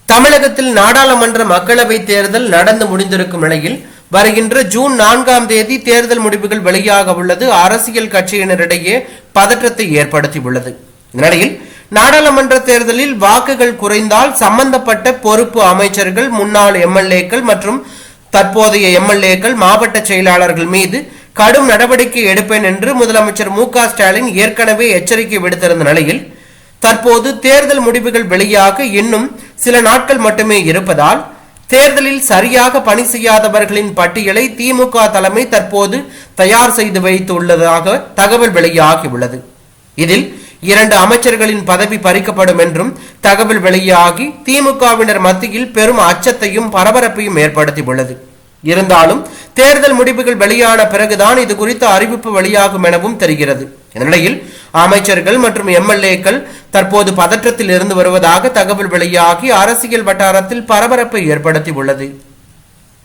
தமிழகத்தில் நாடாளுமன்ற மக்களவை தேர்தல் நடந்து முடிந்திருக்கும் நிலையில் வருகின்ற ஜூன் 4ஆம் தேதி தேர்தல் முடிவுகள் வெளியாக உள்ளது அரசியல் கட்சியினரிடையே பதற்றத்தை ஏற்படுத்தியுள்ளது. இந்நிலையில் நாடாளுமன்ற தேர்தலில் வாக்குகள் குறைந்தால் சம்பந்தப்பட்ட பொறுப்பு அமைச்சர்கள், முன்னாள் எம்எல்ஏக்கள் மற்றும் தற்போதைய எம்எல்ஏக்கள், மாவட்ட செயலாளர்கள் மீது கடும் நடவடிக்கை எடுப்பேன் என்று முதலமைச்சர் மு.க.ஸ்டாலின் ஏற்கனவே எச்சரிக்கை விடுத்திருந்த நிலையில் தற்போது தேர்தல் முடிவுகள் வெளியாக இன்னும் சில நாட்கள் மட்டுமே இருப்பதால் தேர்தலில் சரியாக பணி செய்யாதவர்களின் பட்டியலை திமுக தலைமை தற்போது தயார் செய்து வைத்துள்ளதாக தகவல் வெளியாகியுள்ளது. இதில் 2 அமைச்சர்களின் பதவி பறிக்கப்படும் என்றும் தகவல் வெளியாகி திமுகவினர் மத்தியில் பெரும் அச்சத்தையும் பரபரப்பையும் ஏற்படுத்தியுள்ளது. இருந்தாலும் தேர்தல் முடிவுகள் வெளியான பிறகுதான் இது குறித்த அறிவிப்பு வெளியாகும் எனவும் தெரிகிறது. இந்நிலையில் அமைச்சர்கள் மற்றும் எம்எல்ஏக்கள் தற்போது பதற்றத்தில் இருந்து வருவதாக தகவல் வெளியாகி அரசியல் வட்டாரத்தில் பரபரப்பை ஏற்படுத்தியுள்ளது.